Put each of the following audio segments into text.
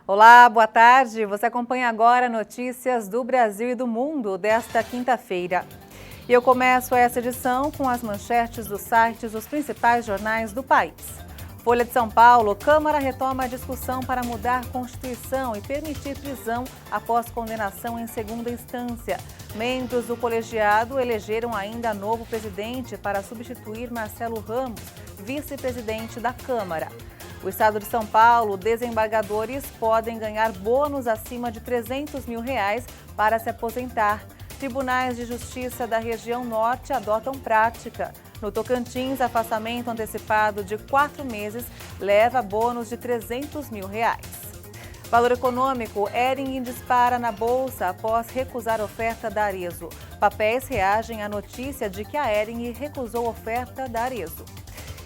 Olá, boa tarde. Você acompanha agora notícias do Brasil e do mundo desta quinta-feira. E eu começo essa edição com as manchetes dos sites dos principais jornais do país. Folha de São Paulo, Câmara retoma a discussão para mudar a Constituição e permitir prisão após condenação em segunda instância. Membros do colegiado elegeram ainda novo presidente para substituir Marcelo Ramos, vice-presidente da Câmara. O estado de São Paulo, desembargadores podem ganhar bônus acima de R$300 mil para se aposentar. Tribunais de Justiça da região norte adotam prática. No Tocantins, afastamento antecipado de 4 meses leva bônus de R$300 mil. Valor econômico, Hering dispara na bolsa após recusar oferta da Arezzo. Papéis reagem à notícia de que a Hering recusou oferta da Arezzo.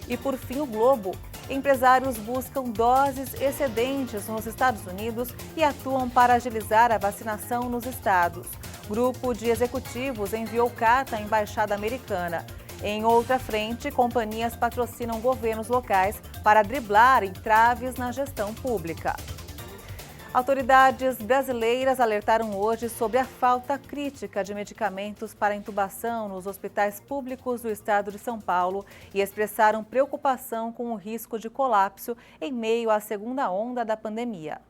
E por fim, o Globo. Empresários buscam doses excedentes nos Estados Unidos e atuam para agilizar a vacinação nos estados. Grupo de executivos enviou carta à Embaixada Americana. Em outra frente, companhias patrocinam governos locais para driblar entraves na gestão pública. Autoridades brasileiras alertaram hoje sobre a falta crítica de medicamentos para intubação nos hospitais públicos do estado de São Paulo e expressaram preocupação com o risco de colapso em meio à segunda onda da pandemia.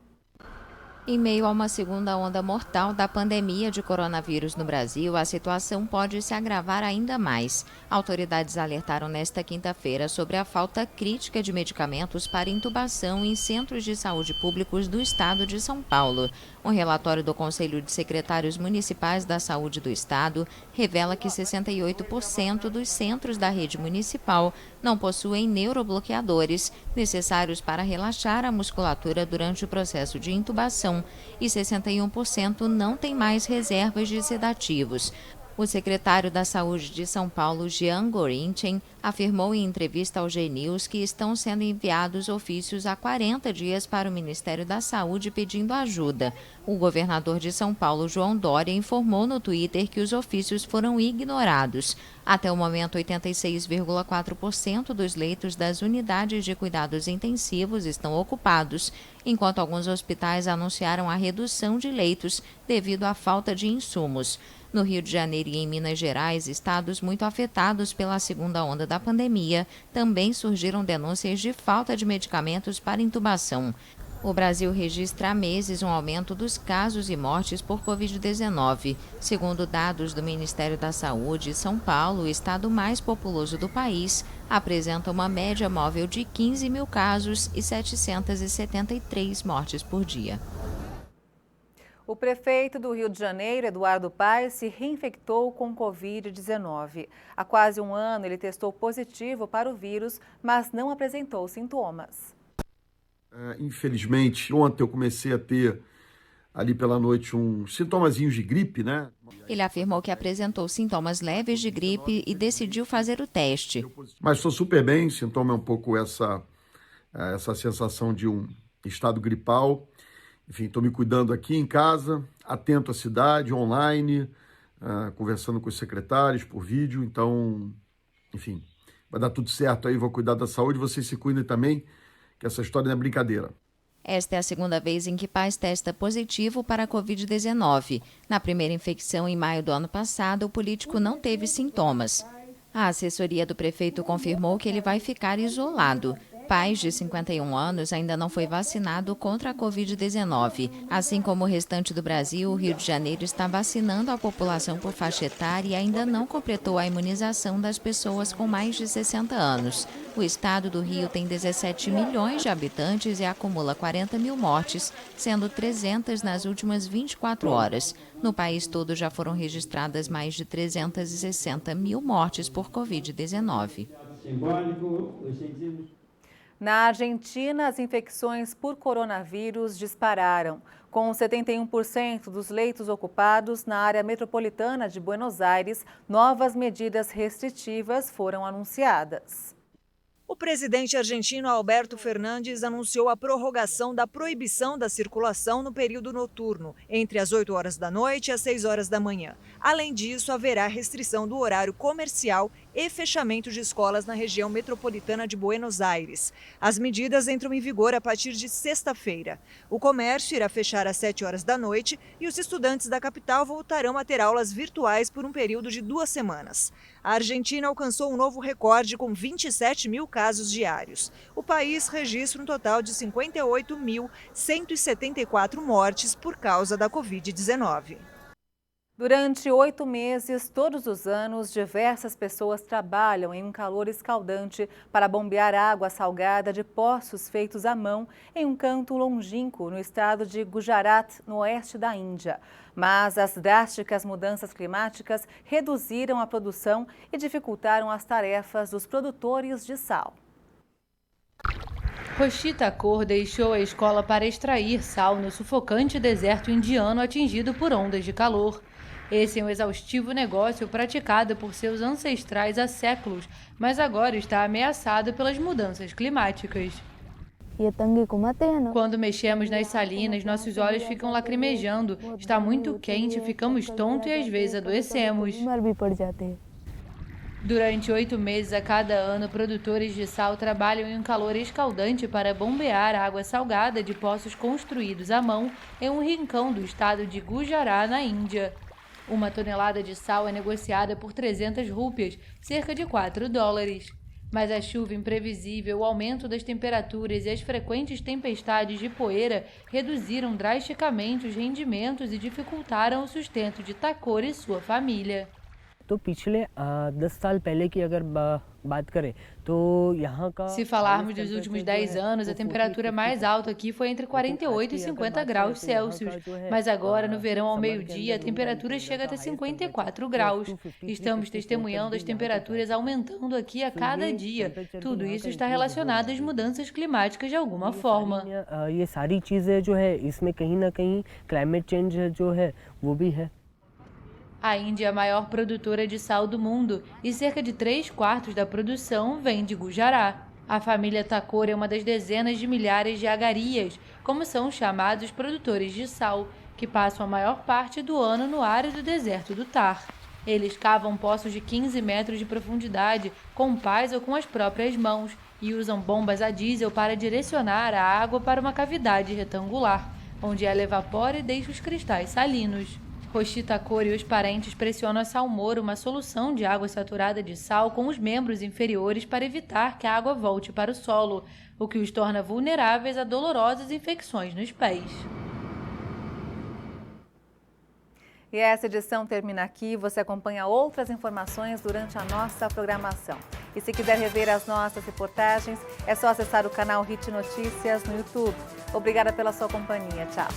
Em meio a uma segunda onda mortal da pandemia de coronavírus no Brasil, a situação pode se agravar ainda mais. Autoridades alertaram nesta quinta-feira sobre a falta crítica de medicamentos para intubação em centros de saúde públicos do estado de São Paulo. Um relatório do Conselho de Secretários Municipais da Saúde do Estado revela que 68% dos centros da rede municipal não possuem neurobloqueadores necessários para relaxar a musculatura durante o processo de intubação e 61% não têm mais reservas de sedativos. O secretário da Saúde de São Paulo, Jean Gorinchen, afirmou em entrevista ao G-News que estão sendo enviados ofícios há 40 dias para o Ministério da Saúde pedindo ajuda. O governador de São Paulo, João Dória, informou no Twitter que os ofícios foram ignorados. Até o momento, 86,4% dos leitos das unidades de cuidados intensivos estão ocupados, enquanto alguns hospitais anunciaram a redução de leitos devido à falta de insumos. No Rio de Janeiro e em Minas Gerais, estados muito afetados pela segunda onda da pandemia, também surgiram denúncias de falta de medicamentos para intubação. O Brasil registra há meses um aumento dos casos e mortes por Covid-19. Segundo dados do Ministério da Saúde, São Paulo, o estado mais populoso do país, apresenta uma média móvel de 15 mil casos e 773 mortes por dia. O prefeito do Rio de Janeiro, Eduardo Paes, se reinfectou com Covid-19. Há quase um ano, ele testou positivo para o vírus, mas não apresentou sintomas. Infelizmente, ontem eu comecei a ter, ali pela noite, uns sintomazinhos de gripe, né? Ele afirmou que apresentou sintomas leves de gripe e decidiu fazer o teste. Mas estou super bem, sintoma é um pouco essa sensação de um estado gripal. Enfim, estou me cuidando aqui em casa, atento à cidade, online, conversando com os secretários por vídeo. Então, enfim, vai dar tudo certo aí, vou cuidar da saúde. Vocês se cuidem também, que essa história não é brincadeira. Esta é a segunda vez em que Paes testa positivo para a Covid-19. Na primeira infecção, em maio do ano passado, o político não teve sintomas. A assessoria do prefeito confirmou que ele vai ficar isolado. Paes, de 51 anos, ainda não foi vacinado contra a Covid-19. Assim como o restante do Brasil, o Rio de Janeiro está vacinando a população por faixa etária e ainda não completou a imunização das pessoas com mais de 60 anos. O estado do Rio tem 17 milhões de habitantes e acumula 40 mil mortes, sendo 300 nas últimas 24 horas. No país todo já foram registradas mais de 360 mil mortes por Covid-19. Na Argentina, as infecções por coronavírus dispararam. Com 71% dos leitos ocupados na área metropolitana de Buenos Aires, novas medidas restritivas foram anunciadas. O presidente argentino Alberto Fernandes anunciou a prorrogação da proibição da circulação no período noturno, entre as 8 horas da noite e as 6 horas da manhã. Além disso, haverá restrição do horário comercial e fechamento de escolas na região metropolitana de Buenos Aires. As medidas entram em vigor a partir de sexta-feira. O comércio irá fechar às 7 horas da noite e os estudantes da capital voltarão a ter aulas virtuais por um período de 2 semanas. A Argentina alcançou um novo recorde com 27 mil casos diários. O país registra um total de 58.174 mortes por causa da Covid-19. Durante 8 meses, todos os anos, diversas pessoas trabalham em um calor escaldante para bombear água salgada de poços feitos à mão em um canto longínquo no estado de Gujarat, no oeste da Índia. Mas as drásticas mudanças climáticas reduziram a produção e dificultaram as tarefas dos produtores de sal. Roshita Kaur deixou a escola para extrair sal no sufocante deserto indiano atingido por ondas de calor. Esse é um exaustivo negócio praticado por seus ancestrais há séculos, mas agora está ameaçado pelas mudanças climáticas. Quando mexemos nas salinas, nossos olhos ficam lacrimejando, está muito quente, ficamos tontos e às vezes adoecemos. Durante 8 meses a cada ano, produtores de sal trabalham em um calor escaldante para bombear água salgada de poços construídos à mão em um rincão do estado de Gujarat, na Índia. Uma tonelada de sal é negociada por 300 rúpias, cerca de $4. Mas a chuva imprevisível, o aumento das temperaturas e as frequentes tempestades de poeira reduziram drasticamente os rendimentos e dificultaram o sustento de Thakur e sua família. Se falarmos dos últimos 10 anos, a temperatura mais alta aqui foi entre 48 e 50 graus Celsius. Mas agora, no verão ao meio-dia, a temperatura chega até 54 graus. Estamos testemunhando as temperaturas aumentando aqui a cada dia. Tudo isso está relacionado às mudanças climáticas de alguma forma. A Índia é a maior produtora de sal do mundo e cerca de 3/4 da produção vem de Gujarat. A família Thakur é uma das dezenas de milhares de agarias, como são chamados os produtores de sal, que passam a maior parte do ano no árido deserto do Thar. Eles cavam poços de 15 metros de profundidade com pás ou com as próprias mãos e usam bombas a diesel para direcionar a água para uma cavidade retangular, onde ela evapora e deixa os cristais salinos. Roshita Kaur e os parentes pressionam a Salmoura, uma solução de água saturada de sal, com os membros inferiores para evitar que a água volte para o solo, o que os torna vulneráveis a dolorosas infecções nos pés. E essa edição termina aqui. Você acompanha outras informações durante a nossa programação. E se quiser rever as nossas reportagens, é só acessar o canal HIT Notícias no YouTube. Obrigada pela sua companhia. Tchau.